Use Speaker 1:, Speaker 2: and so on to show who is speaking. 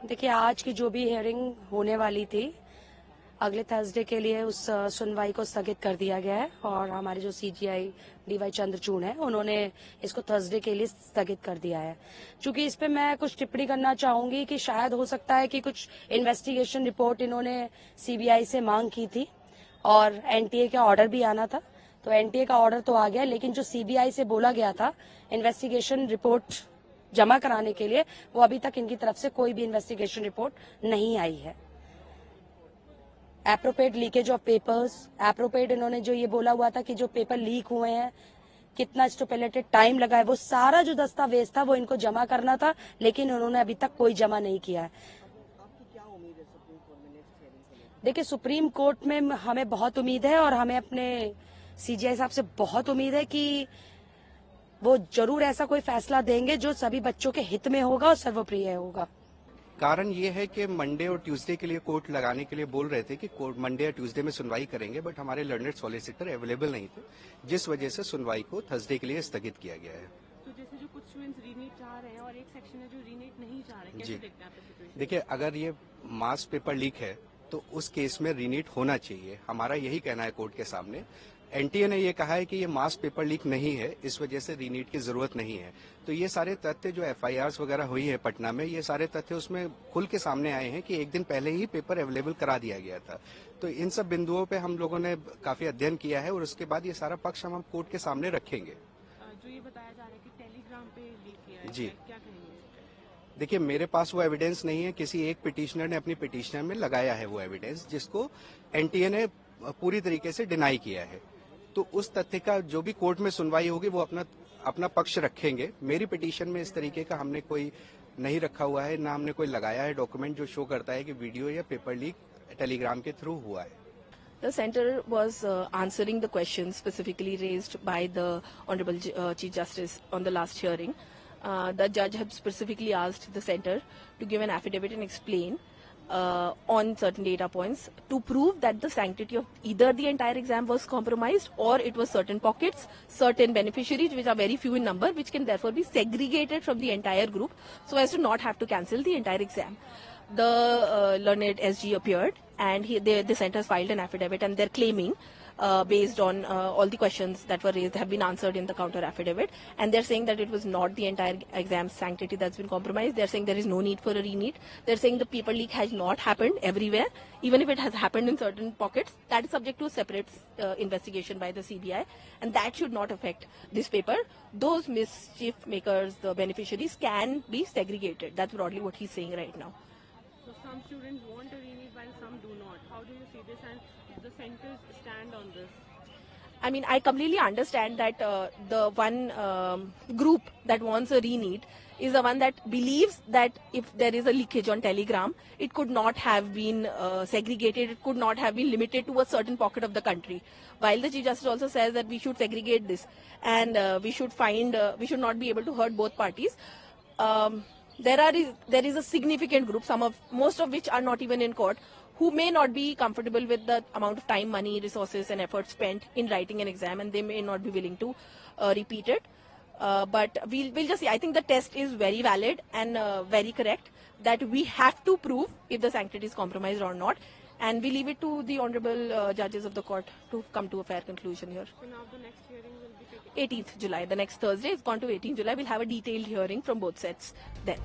Speaker 1: देखिए, आज की जो भी हियरिंग होने वाली थी, अगले थर्सडे के लिए उस सुनवाई को स्थगित कर दिया गया है और हमारे जो सीजीआई डीवाई चंद्रचूड़ हैं, उन्होंने इसको थर्सडे के लिए स्थगित कर दिया है। चूंकि इस पे मैं कुछ टिप्पणी करना चाहूंगी कि शायद हो सकता है कि कुछ इन्वेस्टिगेशन रिपोर्ट इन्होंने सीबीआई से मांग की थी और एनटीए का ऑर्डर भी आना था, तो एनटीए का ऑर्डर तो आ गया, लेकिन जो सीबीआई से बोला गया था इन्वेस्टिगेशन रिपोर्ट जमा कराने के लिए, वो अभी तक इनकी तरफ से कोई भी इन्वेस्टिगेशन रिपोर्ट नहीं आई है। Appropriate leakage of papers, appropriate इन्होंने जो ये बोला हुआ था कि जो पेपर लीक हुए हैं, कितना स्टोपेलेटेड टाइम लगा है, वो सारा जो दस्तावेज था वो इनको जमा करना था, लेकिन उन्होंने अभी तक कोई जमा नहीं किया है। देखिए, सुप्रीम कोर्ट में हमें बहुत उम्मीद है और हमें अपने सीजीआई साहब से बहुत उम्मीद है कि वो जरूर ऐसा कोई फैसला देंगे जो सभी बच्चों के हित में होगा और सर्वप्रिय होगा।
Speaker 2: कारण ये है कि मंडे और ट्यूसडे के लिए कोर्ट लगाने के लिए बोल रहे थे कि कोर्ट मंडे और ट्यूसडे में सुनवाई करेंगे, बट हमारे लर्नड सॉलिसिटर अवेलेबल नहीं थे, जिस वजह से सुनवाई को थर्सडे के लिए स्थगित किया गया है।
Speaker 3: तो जैसे जो कुछ स्टूडेंट्स रीनीट चाह रहे हैं और एक सेक्शन है जो रीनीट नहीं चाह रहे हैं, कैसे देखते हैं आप सिचुएशन?
Speaker 2: देखिए, अगर ये मास पेपर लीक है तो उस केस में रीनीट होना चाहिए, हमारा यही कहना है कोर्ट के सामने। एनटीए ने ये कहा है कि ये मास पेपर लीक नहीं है, इस वजह से रीनीट की जरूरत नहीं है। तो ये सारे तथ्य जो एफआईआर्स वगैरह हुई है पटना में, ये सारे तथ्य उसमें खुल के सामने आए हैं कि एक दिन पहले ही पेपर अवेलेबल करा दिया गया था। तो इन सब बिंदुओं पे हम लोगों ने काफी अध्ययन किया है और उसके बाद ये सारा पक्ष हम कोर्ट के सामने रखेंगे।
Speaker 3: जो ये बताया जा रहा है कि टेलीग्राम पे लीक किया है,
Speaker 2: जी,
Speaker 3: क्या कहेंगे?
Speaker 2: देखिए, मेरे पास वो एविडेंस नहीं है, किसी एक पिटिशनर ने अपनी पिटिशनर में लगाया है वो एविडेंस, जिसको एनटीए ने पूरी तरीके से डिनाई किया है। तो उस तथ्य का जो भी कोर्ट में सुनवाई होगी वो अपना पक्ष रखेंगे। मेरी पिटीशन में इस तरीके का हमने कोई नहीं रखा हुआ है, ना हमने कोई लगाया है डॉक्यूमेंट जो शो करता है कि वीडियो या पेपर लीक टेलीग्राम के थ्रू हुआ है।
Speaker 4: The center was answering the questions specifically raised by the Honorable Chief Justice on the last hearing. The judge had specifically asked the center to give an affidavit and explain on certain data points to prove that the sanctity of either the entire exam was compromised or it was certain pockets, certain beneficiaries which are very few in number, which can therefore be segregated from the entire group so as to not have to cancel the entire exam. The learned SG appeared and the center has filed an affidavit and they're claiming based on all the questions that were raised have been answered in the counter affidavit, and they're saying that it was not the entire exam sanctity that's been compromised. They're saying there is no need for a reneat. They're saying the paper leak has not happened everywhere. Even if it has happened in certain pockets, that is subject to a separate investigation by the CBI, and that should not affect this paper. Those mischief makers, the beneficiaries, can be segregated. That's broadly what he's saying right now.
Speaker 3: So some students want a reneat while some do not. How do you see this, and the centers stand on this?
Speaker 4: I mean, I completely understand that the one group that wants a reneat is the one that believes that if there is a leakage on Telegram, it could not have been segregated, it could not have been limited to a certain pocket of the country. While the Chief Justice also says that we should segregate this and we should not be able to hurt both parties. There is a significant group, most of which are not even in court, who may not be comfortable with the amount of time, money, resources and effort spent in writing an exam, and they may not be willing to repeat it. But we'll just see. I think the test is very valid and very correct, that we have to prove if the sanctity is compromised or not, and we leave it to the honorable judges of the court to come to a fair conclusion here.
Speaker 3: So now the next hearing will be taken
Speaker 4: 18th July, the next Thursday, it's gone to 18th July. We'll have a detailed hearing from both sets then.